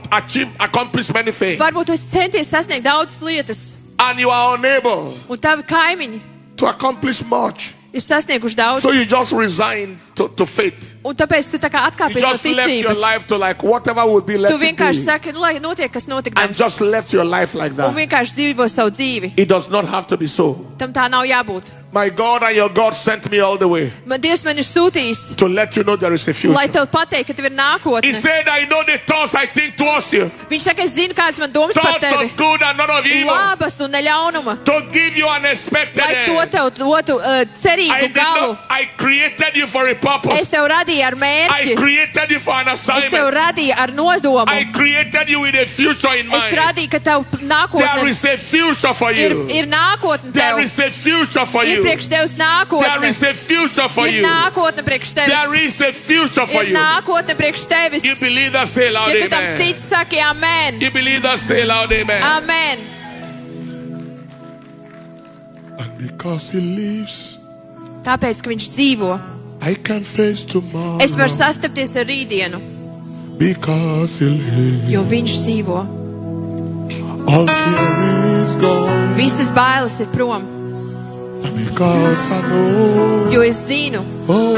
accomplish many things, Varbūt tu esi centies sasniegt daudzas lietas, and you are unable un tavi kaimiņi to accomplish much. ir sasnieguši daudz. So you just resign to faith. Un tāpēc tu tā kā You atkāpies no just left your ticības. life to like whatever would be left Tu to vienkārši be, saki, nu, lai notiek, kas and notikdams. just left your life like Un that. vienkārši dzīvo savu dzīvi. It does not have to be so. Tam tā nav jābūt. My God and your God sent me all the way Dievs man ir sūtījis, to let you know there is a lai future. tev pateikt, ka tev ir He nākotne. said, I know the thoughts I think towards you, Viņš saka, es zinu, kādas man domas par thoughts tevi. of good and not of evil, Labas un neļaunuma. to give you an expected Lai to end. tev dotu cerīgu galu. I created you for a Es purpose. tev radīju ar I mērķi. created you for an Es tev assignment. radīju ar nodomu. I created you with a future in Es mind. radīju, ka tev There nākotne is a future for you. ir nākotne There tev. is a future for Ir you. priekš tevis There nākotne. is a future for Ir you. nākotne priekš There tevis. is a future for Ir you. nākotne priekš tevis. You believe that, say loud Ja tu tam amen. tic, saki amen. You believe that, say loud amen. Amen. And because he lives, Tāpēc, ka viņš dzīvo, I can face tomorrow. es varu sastapties ar rītdienu, Because he lives, jo viņš dzīvo. all fear is gone. Visas bailes ir prom, And because I know, jo es zinu, oh,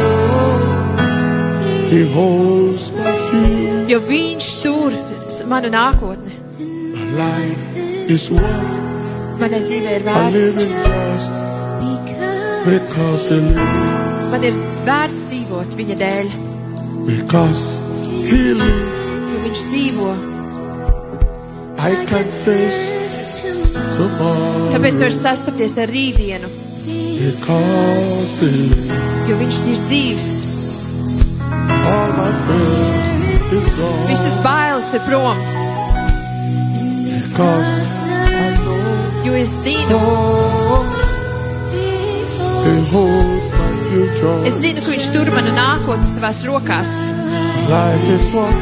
he holds my future. jo viņš tur manu nākotni. My life is worth Manai dzīvē ir a vērts. living just because he lives. Man ir vērts dzīvot viņa dēļ, Because he lives, jo viņš dzīvo. I can face tomorrow. Tāpēc varu sastapties ar rītdienu, Because he lives, jo viņš ir dzīvs. all my fear is gone. Visas bailes ir prom, Because I know jo es zinu, he holds my future. es zinu, ka viņš tur manu nākotni savās rokās. Life is one,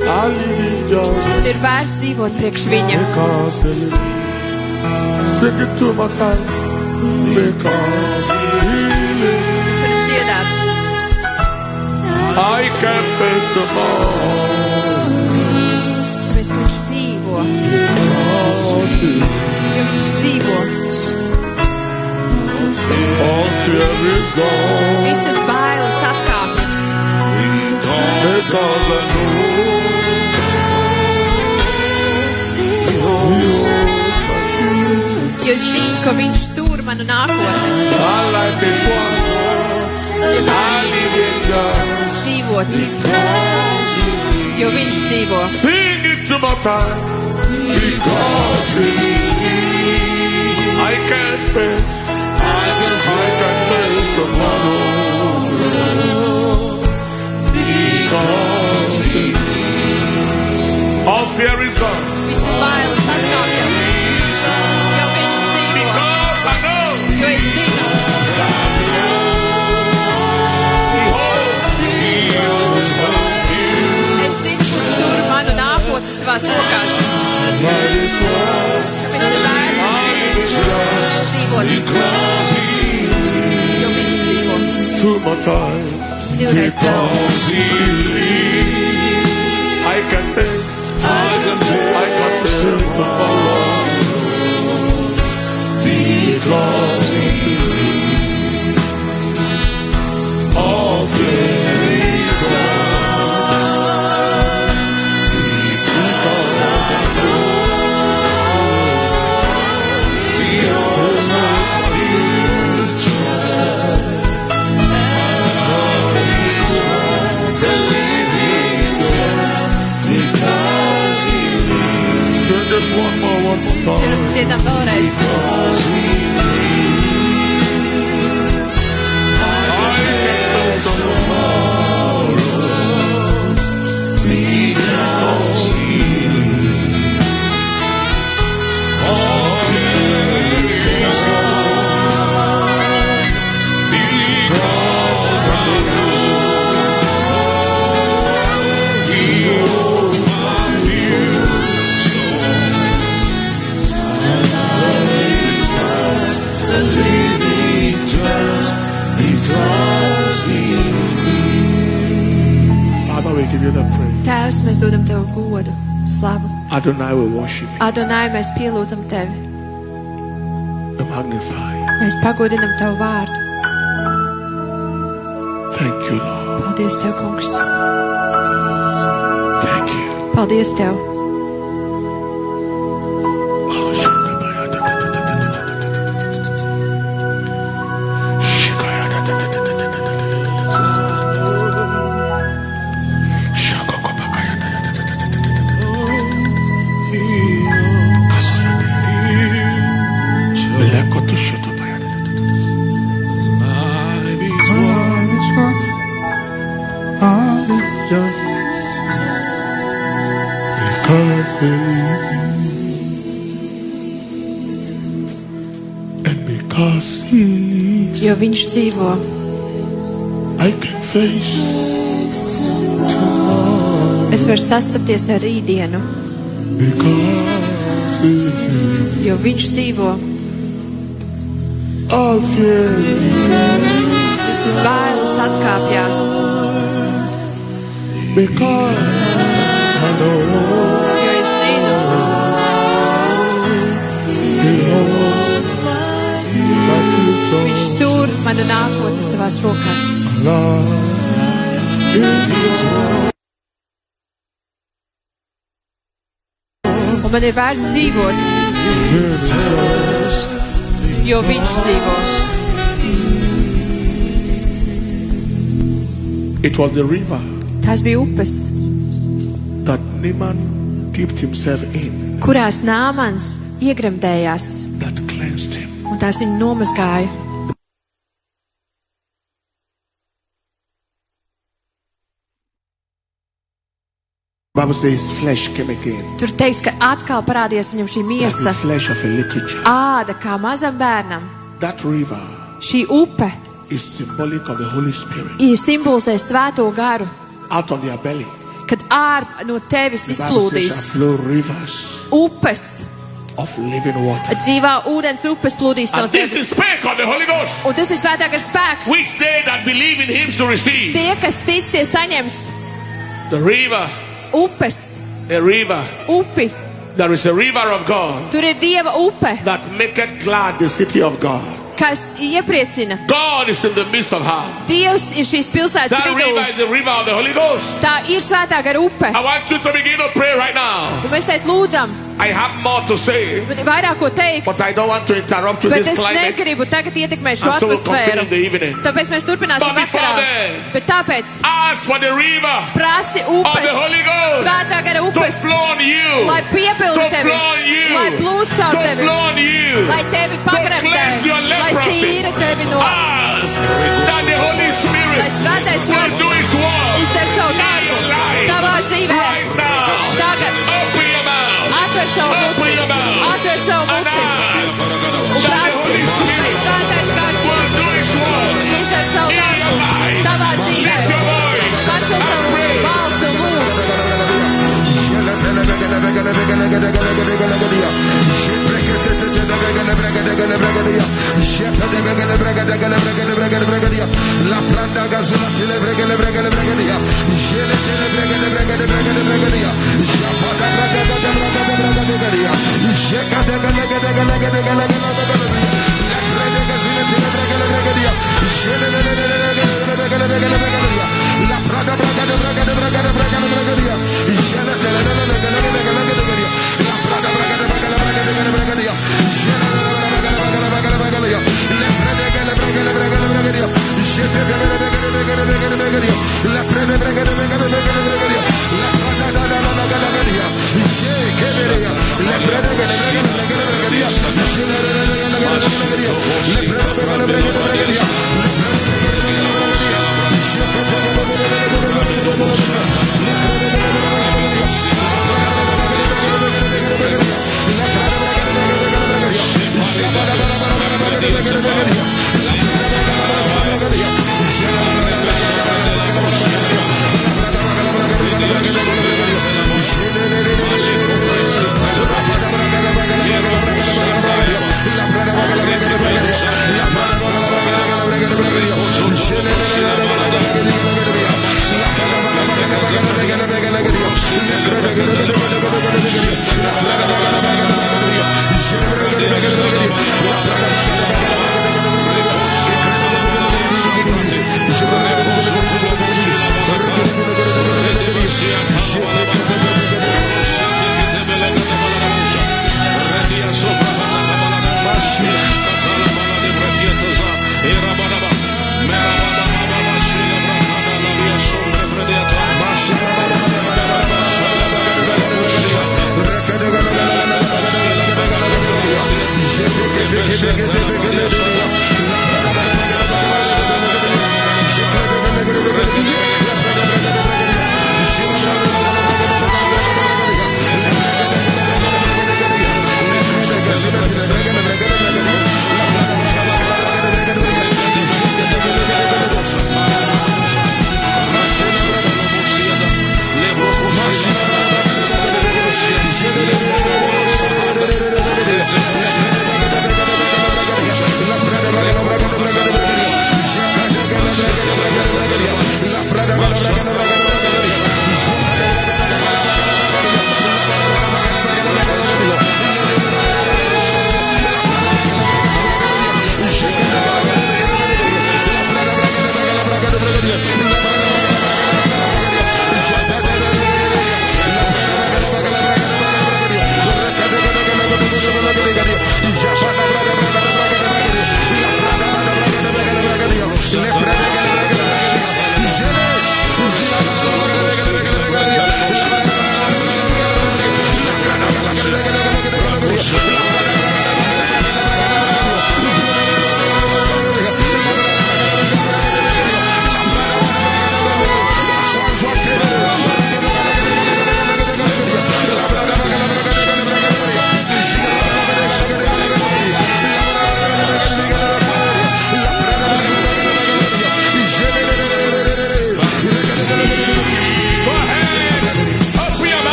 I live in just Un ir vērts dzīvot priekš viņa. because he lives. Sing it to my time. Because he lives, Mēs varam dziedāt. I can face tomorrow. Tāpēc, ka viņš dzīvo, Because he lives, jo viņš dzīvo. all fear is gone. Visas bailes atkāpjas, Because I know he holds my future. jo es zinu, ka viņš tur manu nākotni. My life is one, I live in just Dzīvot, because he lives. jo viņš dzīvo. Sing it to my time. Because he lives, I can face tomorrow. Because he lives, all fear is gone. Visas bailes atkāpjas, jo viņš Two more times. Divreiz vēl. Because he lives, I can take tomorrow. Because he lives, all fear is gone. Because I know he holds my future. The living God, because he lives. Just one more time. Dziedam vēlreiz. Because he Father, we give you the praise. Tēvs, mēs dodam Tev godu, slavu. Adonai will worship you. Adonai, mēs pielūdzam Tevi. We magnify you. Mēs pagodinam Tavu vārdu. Thank you, Lord. Paldies Tev, kungs. Thank you. Paldies Tev. Jo viņš dzīvo, I can face es varu sastapties ar rītdienu, because jo viņš dzīvo. all fear Visas bailes atkāpjās, because I know jo es zinu, he holds my future. viņš tur manu nākotni savās rokās. Un man ir vērts dzīvot, jo viņš dzīvo. It was the river Tās bija upes, that Naaman dipped himself in kurās Nāmans iegremdējās, that cleansed him. un tās viņu nomazgāja. Bible says flesh came again. Tur teiks, ka atkal parādījās viņam šī Like miesa, the flesh of a little child. āda kā mazam bērnam. That river Šī upe is symbolic of the Holy Spirit. ir simbolizē svēto garu, Out of their belly, kad no tevis the Bible says, izplūdīs shall flow rivers upes, of living water. dzīvā ūdens upes plūdīs no And this tevis. is spake of the Holy Ghost. Un tas ir svētākais spēks. Which they that believe in him shall receive. Tie, kas tic, tie saņems The river, upes, a river. upi. There is a river of God Tur ir Dieva upe, that maketh glad. The city of God. kas iepriecina. God is in the midst of her. Dievs ir šīs pilsētas That vidū. river is the river of the Holy Ghost. Tā ir svētā gara upe. I want you to begin to pray right now. Un mēs teikt lūdzam, I have more to say, man ir vairāk ko teikt, but I don't want to interrupt you bet this es climate. negribu tagad ietekmēt šo And so we'll continue atmosfēru. in the evening. Tāpēc mēs turpināsim But before vakarā. then, Bet tāpēc ask for the river prasi of upes, the Holy Ghost svētā gara to upes, flow on you. lai piepildi To tevi, flow on you. lai plūst caur To tevi, flow on you. lai tevi pagremdē, cleanse your lai leprosy. tīra tevi no, Ask that the Holy lai Spirit svētais will gars do his work izdara savu in darbu your life tavā dzīvē. right now. Tagad Open your mouth atver savu Open muti, your mouth. atver savu and muti ask un that the prasi, Holy lai Spirit svētais gars will do his work. izdara savu In darbu your life. tavā dzīvē. Lift your voice Pacel savu pray. balsu un lūdz. La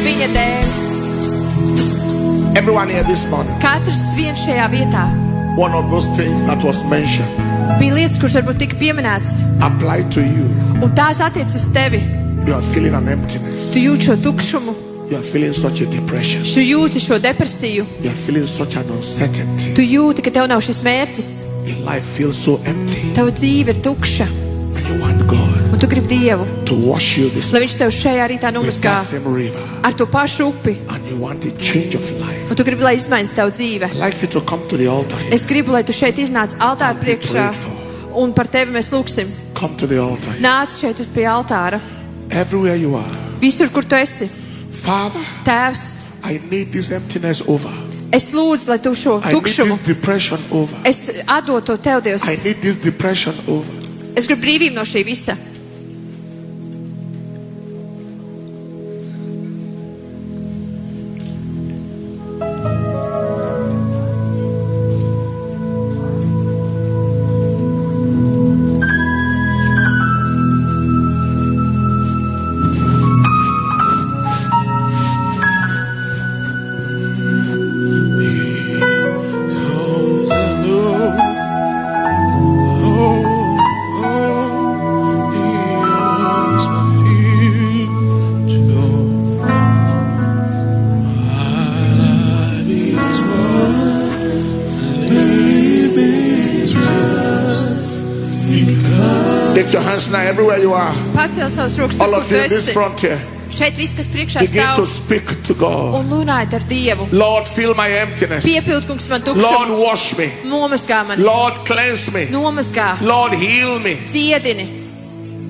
viņa dēļ. Everyone here this morning, Katrs viens šajā vietā. one of those things that was mentioned Bija lietas, kuras varbūt tika pieminētas, apply to you. un tās attiec uz tevi. You are feeling an emptiness. Tu jūti šo tukšumu, You are feeling such a depression. tu jūti šo depresiju, You are feeling such an uncertainty. tu jūti, ka tev nav šis mērķis. Your life feels so empty. Tava dzīve ir tukša, And you want God un tu gribi Dievu, to wash you this lai Viņš tev šajā rītā with nomazgā that same river. ar to pašu upi, And you want a change of life. un tu gribi, lai izmaiņas tavu dzīve. I'd like you to come to the altar here. Es gribu, lai tu šeit iznāc altāra priekšā, un par tevi mēs lūksim. Come to the altar here. Nāc šeit uz pie altāra, Everywhere you are. visur, kur tu esi. Father, Tēvs, I need this emptiness over. es lūdzu, lai tu šo I need tukšumu, this depression over. es atdotu to tev, Dievs. I need this depression over. Es gribu brīvību no šī visa. Lift your hands now everywhere you are. Pacel savus rokas, All tur, of kur you tu in this esi. front here. Šeit viss, kas priekšā Begin to stāv, speak to God. un lunājiet ar Dievu. Lord, fill my emptiness. Piepild, kungs, man Lord, tukšumu. wash me. Nomazgā mani. Lord, cleanse me. Nomazgā. Lord, heal me. Dziedini.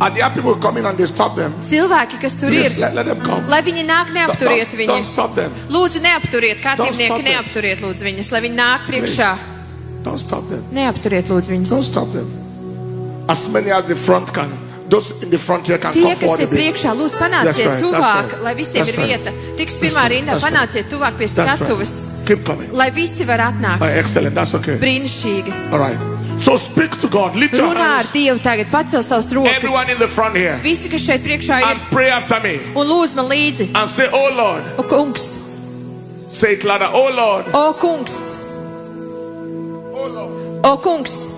And there are people coming and they stop them. Cilvēki, kas tur Please, ir, let them come. lai viņi nāk, neapturiet Don't viņu. stop them. Lūdzu, neapturiet, Don't kārtībnieki, stop them. neapturiet, lūdzu, viņus, lai viņi nāk priekšā. Don't stop them. Neapturiet, lūdzu, Don't viņus. stop them. As many as the front can. Those in the front here can Tie, come kas forward ir a bit. priekšā, lūdzu, That's panāciet right, tuvāk, that's right. lai visiem That's ir right. vieta. Tiks pirmā rindā, That's right. panāciet tuvāk pie That's skatuves, right. Keep coming. lai visi var atnākt. Excellent. That's okay. Brīnišķīgi. All right. So speak to God. Lift your Runā ar hands. Dievu tagad, pacel savus Everyone rokas. in the front here. Visi, kas šeit priekšā ir, And pray after me. un lūdzu man līdzi. And say, oh Lord. O kungs, Say it louder. Oh Lord. o kungs, Oh Lord. o kungs,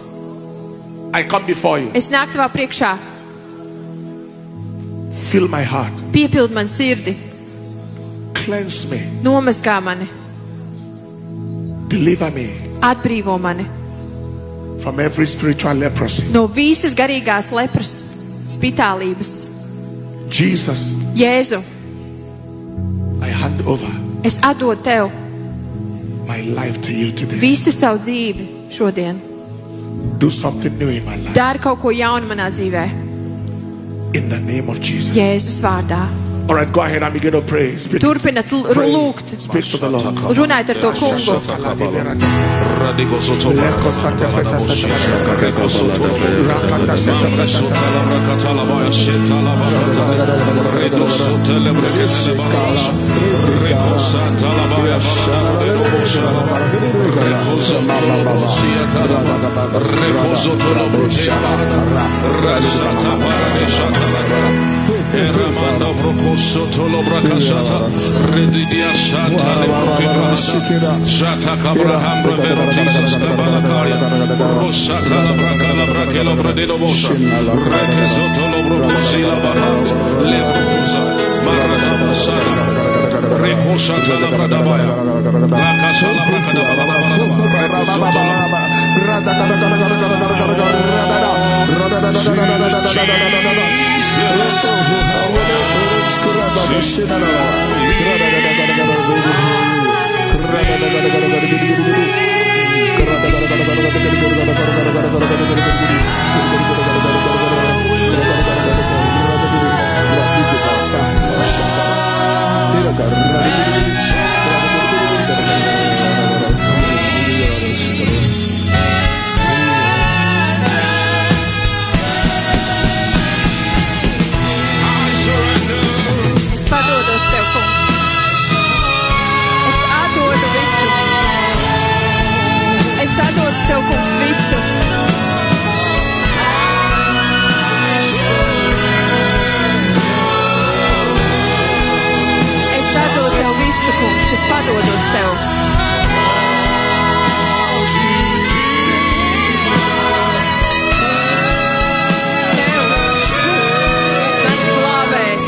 I come before you. es nāku tavā priekšā. Fill my heart. Piepild man sirdi, Cleanse me. nomazgā mani, Deliver me atbrīvo mani from every spiritual leprosy. no visas garīgās lepras, spitālības. Jesus, Jēzu, I hand over es atdodu tev my life to you today. visu savu dzīvi šodien. Do something new in my life. Dari kaut ko jaunu manā dzīvē, In the name of Jesus. Jēzus vārdā. All right, go ahead and begin to pray. Speak, Turpinat pray. lūgt, Speak to the Lord. runājiet ar to kungu. Eramanda brokoso tolo brakashata redidia shata lebrokira shata kabraham revertis kabalakaria roshata la brakala brakelo bradelo bosha rekeso tolo brokosi la bahande lebrokosa marada basara rekoshata la bradabaya rakasha la brakadabala rekoso tolo Es padodos tev, kungs. Es atdodu visu. Es atdodu tev, kungs, visu. Es atdodu tev visu, kungs. Es padodos tev. Tev. Mans glābēji.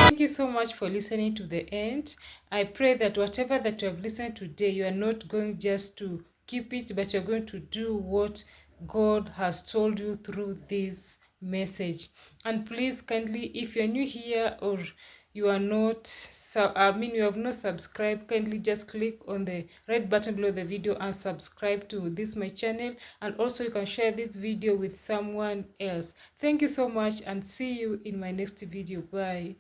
Thank you so much for listening to the end. I pray that whatever that you have listened today, you are not going just to keep it, but you're going to do what God has told you through this message. And please kindly, if you're new here or you are not, you have not subscribed, kindly just click on the red button below the video and subscribe to this my channel. And also you can share this video with someone else. Thank you so much and see you in my next video. Bye.